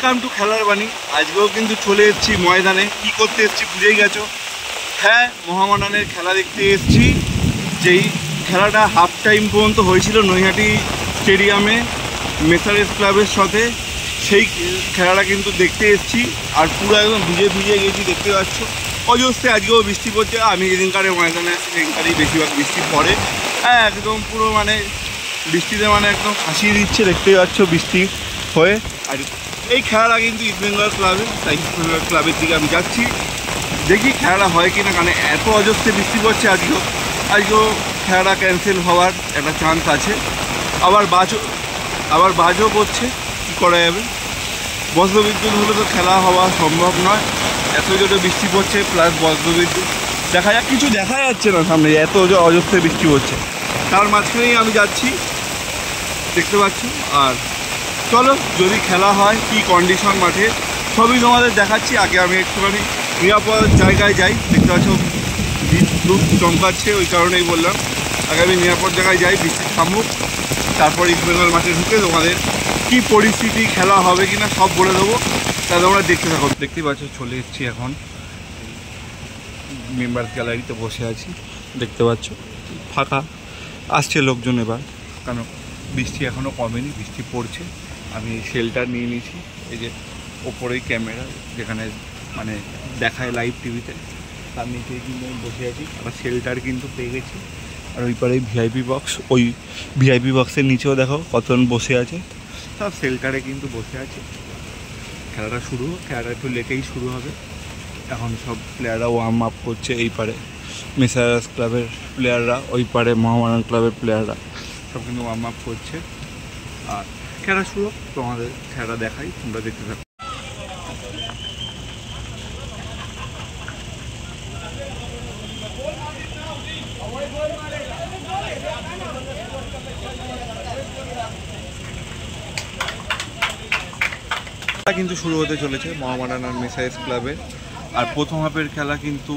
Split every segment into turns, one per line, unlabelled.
Welcome to খেলার বাণী। আজকেও কিন্তু চলে এসেছি ময়দানে। কি করতে এসেছি বুঝেই গেছো। হ্যাঁ, মোহামেডানের খেলা দেখতে এসেছি। যেই খেলাটা হাফ টাইম পর্যন্ত হয়েছিল নৈহাটি স্টেডিয়ামে মেসারেস ক্লাবের সাথে, সেই খেলাটা কিন্তু দেখতে এসেছি। আর পুরো একদম ভিজে গেছি, দেখতে পাচ্ছ। অজস্রে আজকেও বৃষ্টি পড়ছে। আমি যেদিনকারে ময়দানে আসছি সেদিনকারেই বেশিরভাগ বৃষ্টি পড়ে। হ্যাঁ, একদম পুরো মানে বৃষ্টিতে মানে একদম ফাঁসিয়ে দিচ্ছে, দেখতে পাচ্ছ বৃষ্টি হয়ে। আর এই খেলাটা কিন্তু ইস্টবেঙ্গল ক্লাবে, তাই ইস্টবেঙ্গল ক্লাবের দিকে আমি যাচ্ছি। দেখি খেলাটা হয় কিনা, কারণ এত অজস্রে বৃষ্টি পড়ছে আজকেও খেলাটা ক্যান্সেল হওয়ার একটা চান্স আছে। আবার বাজও পড়ছে, কী করা যাবে। বজ্রবিদ্যুৎ হলে তো খেলা হওয়া সম্ভব নয়। এত জোরে বৃষ্টি পড়ছে প্লাস বজ্রবিদ্যুৎ, দেখা যাক কিছু দেখা যাচ্ছে না সামনে, এত অজস্রে বৃষ্টি পড়ছে। তার মাঝখানেই আমি যাচ্ছি, দেখতে পাচ্ছ। আর চলো, যদি খেলা হয় কি কন্ডিশন মাঠে সবই তোমাদের দেখাচ্ছি। আগে আমি একটুখানি নিরাপদ জায়গায় যাই, দেখতে পাচ্ছ বিদ্যুৎ চমকাচ্ছে, ওই কারণেই বললাম আগে আমি নিরাপদ জায়গায় যাই, বৃষ্টি থামুক, তারপর ইস্টবেঙ্গল মাঠে ঢুকে তোমাদের কি পরিস্থিতি, খেলা হবে কিনা সব বলে দেবো। তা তোমরা দেখতে থাকো। দেখতে পাচ্ছ চলে এসেছি এখন মেম্বার গ্যালারিতে বসে আছি, দেখতে পাচ্ছ ফাঁকা। আসছে লোকজন এবার, কারণ বৃষ্টি এখনও কমেনি, বৃষ্টি পড়ছে। আমি শেল্টার নিয়ে নিয়েছি, এই যে ওপরেই ক্যামেরা যেখানে মানে দেখায় লাইভ টিভিতে, তার নিচেই কিন্তু আমি বসে আছি। আবার শেল্টার কিন্তু পেয়ে গেছি। আর ওই পারে ভিআইপি বক্স, ওই ভিআইপি বক্সের নিচেও দেখো কতজন বসে আছে, সব শেল্টারে কিন্তু বসে আছে। খেলাটা খেলাটা একটু লেটেই শুরু হবে। এখন সব প্লেয়াররা ওয়ার্ম আপ করছে, এই পারে মেসারেস ক্লাবের প্লেয়াররা, ওই পারে মোহামেডান ক্লাবের প্লেয়াররা সব কিন্তু ওয়ার্ম আপ করছে। আর খেলা শুরু হোক, তোমাদের খেলা দেখাই, তোমরা দেখতে থাকো। কিন্তু শুরু হতে চলেছে মোহামেডান আর মেসারেস ক্লাবে। আর প্রথম হাফের খেলা কিন্তু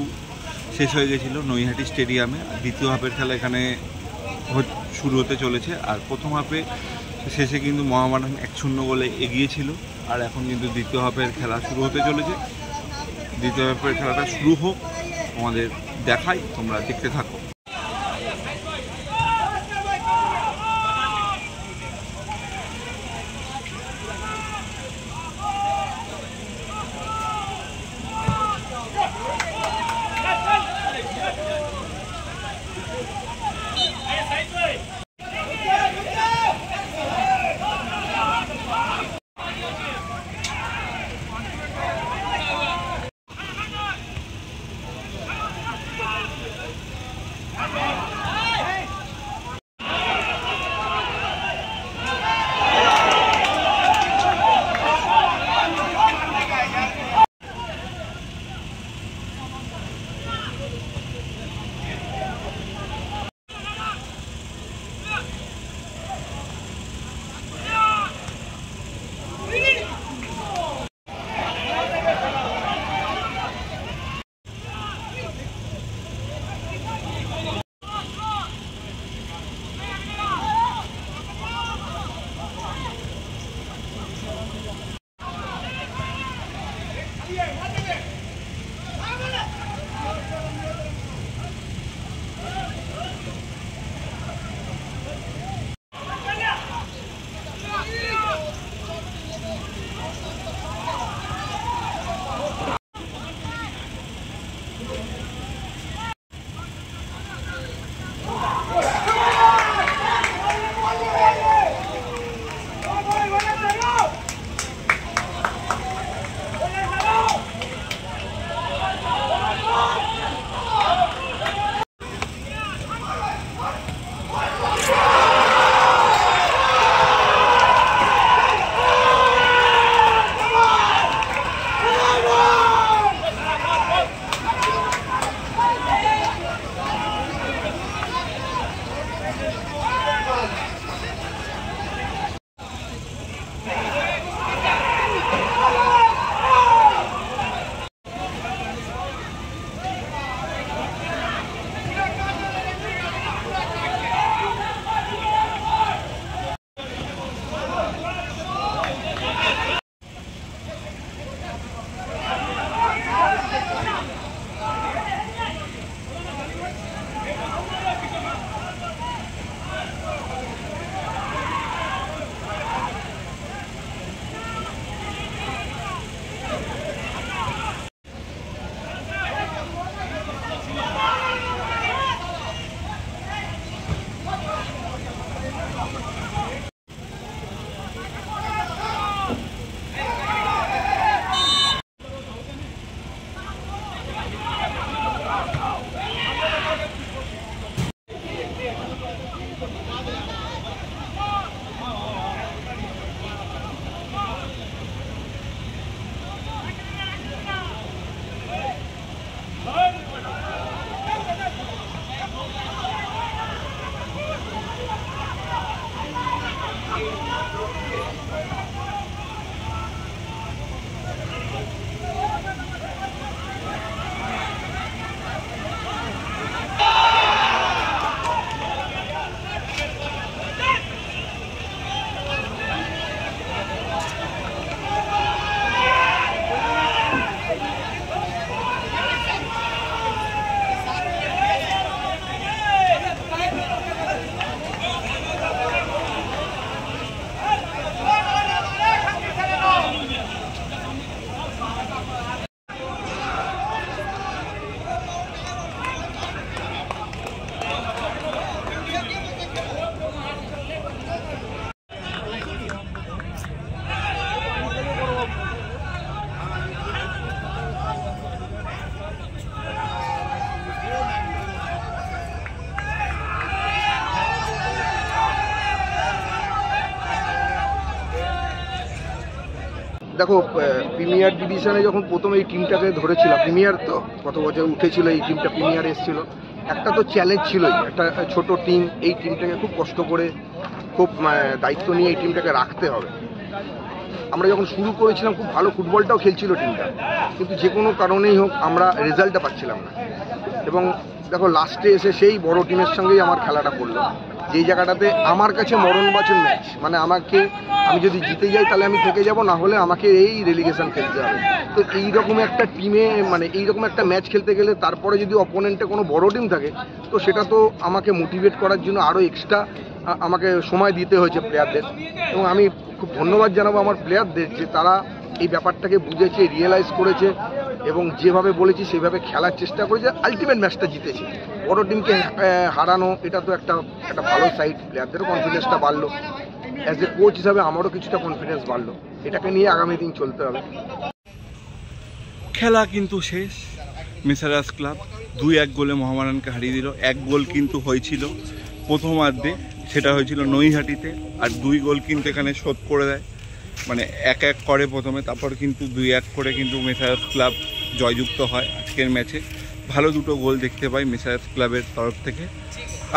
শেষ হয়ে গেছিলো নৈহাটি স্টেডিয়ামে। আর দ্বিতীয় হাফের খেলা এখানে শুরু হতে চলেছে। আর প্রথম হাফে শেষে কিন্তু মোহামেডান 1-0 গোলে এগিয়েছিল। আর এখন কিন্তু দ্বিতীয় হাফের খেলা শুরু হতে চলেছে। দ্বিতীয় হাফের খেলাটা শুরু হোক, আমাদের দেখাই, তোমরা দেখতে থাকো।
দেখো প্রিমিয়ার ডিভিশনে যখন প্রথম এই টিমটাকে ধরেছিলাম, প্রিমিয়ার তো কত বছর উঠেছিল এই টিমটা, প্রিমিয়ার এসেছিল, একটা তো চ্যালেঞ্জ ছিলই, একটা ছোট টিম, এই টিমটাকে খুব কষ্ট করে খুব দায়িত্ব নিয়ে এই টিমটাকে রাখতে হবে। আমরা যখন শুরু করেছিলাম খুব ভালো ফুটবলটাও খেলছিল টিমটা, কিন্তু যে কোনো কারণেই হোক আমরা রেজাল্টটা পাচ্ছিলাম না। এবং দেখো লাস্টে এসে সেই বড় টিমের সঙ্গেই আমার খেলাটা পড়লো, যেই জায়গাটাতে আমার কাছে মরণ বাঁচন ম্যাচ, মানে আমি যদি জিতে যাই তাহলে আমি থেকে যাব, না হলে আমাকে এই রেলিগেশন খেলতে হবে। তো এইরকম একটা টিমে মানে এইরকম একটা ম্যাচ খেলতে গেলে তারপরে যদি অপোনেন্টে কোনো বড় টিম থাকে, তো সেটা তো আমাকে মোটিভেট করার জন্য আরও এক্সট্রা আমাকে সময় দিতে হয়েছে প্লেয়ারদের। এবং আমি খুব ধন্যবাদ জানাবো আমার প্লেয়ারদের যে তারা এই ব্যাপারটাকে বুঝেছে, রিয়েলাইজ করেছে এবং যেভাবে বলেছি সেভাবে খেলার চেষ্টা করেছে, আলটিমেট ম্যাচটা জিতেছে। বড় টিমকে হারানো এটা তো একটা ভালো সাইড, প্লেয়ারদেরও কনফিডেন্সটা বাড়লো, অ্যাজ এ কোচ হিসাবে আমারও কিছুটা কনফিডেন্স বাড়লো। এটাকে নিয়ে আগামী দিন চলতে হবে।
খেলা কিন্তু শেষ, মেসারাস ক্লাব 2-1 গোলে মোহামেডানকে হারিয়ে দিল। 1 গোল কিন্তু হয়েছিল প্রথমার্ধে, সেটা হয়েছিল নৈহাটিতে, আর 2 গোল কিন্তু এখানে শোধ করে দেয়, মানে 1-1 করে প্রথমে, তারপর কিন্তু 2-1 করে কিন্তু মেসারাস ক্লাব জয়যুক্ত হয় আজকের ম্যাচে। ভালো দুটো গোল দেখতে পাই মেসারাস ক্লাবের তরফ থেকে।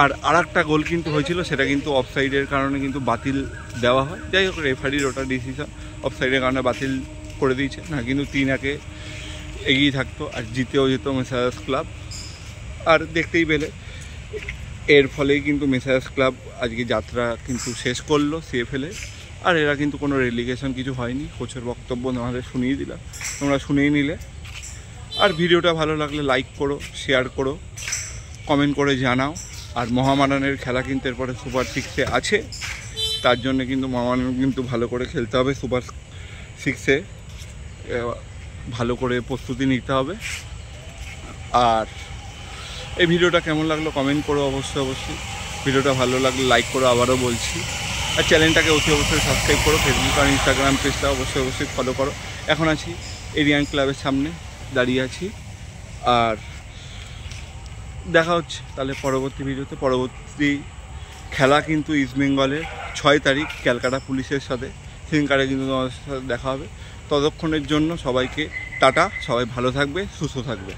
আর আরেকটা গোল কিন্তু হয়েছিল, সেটা কিন্তু অফসাইডের কারণে কিন্তু বাতিল দেওয়া হয়। যাই হোক, রেফারির ওটা ডিসিশন, অফসাইডের কারণে বাতিল করে দিয়েছে, না কিন্তু 3-1 এগিয়ে থাকতো আর জিতেও যেত মেসারাস ক্লাব। আর দেখতেই পেলে এর ফলেই কিন্তু মেসারাস ক্লাব আজকে যাত্রা কিন্তু শেষ করলো সিএফএলে। আর এরা কিন্তু কোনো রেলিগেশন কিছু হয়নি, কোচের বক্তব্য আমাদের শুনিয়ে দিলাম, তোমরা শুনেই নিলে। আর ভিডিওটা ভালো লাগলে লাইক করো, শেয়ার করো, কমেন্ট করে জানাও। আর মোহামেডানের খেলা কিন্তু এরপরে সুপার 6-এ আছে, তার জন্য কিন্তু মোহামেডান কিন্তু ভালো করে খেলতে হবে, সুপার 6-এ ভালো করে প্রস্তুতি নিতে হবে। আর এই ভিডিওটা কেমন লাগলো কমেন্ট করো অবশ্যই। ভিডিওটা ভালো লাগলে লাইক করো, আবারও বলছি। আর চ্যানেলটাকে অবশ্যই সাবস্ক্রাইব করো, ফেসবুক আর ইনস্টাগ্রাম পেজটা অবশ্যই ফলো করো। এখন আছি এরিয়ান ক্লাবের সামনে দাঁড়িয়ে আছি। আর দেখা হচ্ছে তাহলে পরবর্তী ভিডিওতে। পরবর্তী খেলা কিন্তু ইস্টবেঙ্গলের 6 তারিখ ক্যালকাটা পুলিশের সাথে, সেদিনকারে কিন্তু তোমাদের সাথে দেখা হবে। ততক্ষণের জন্য সবাইকে টাটা, সবাই ভালো থাকবে, সুস্থ থাকবে।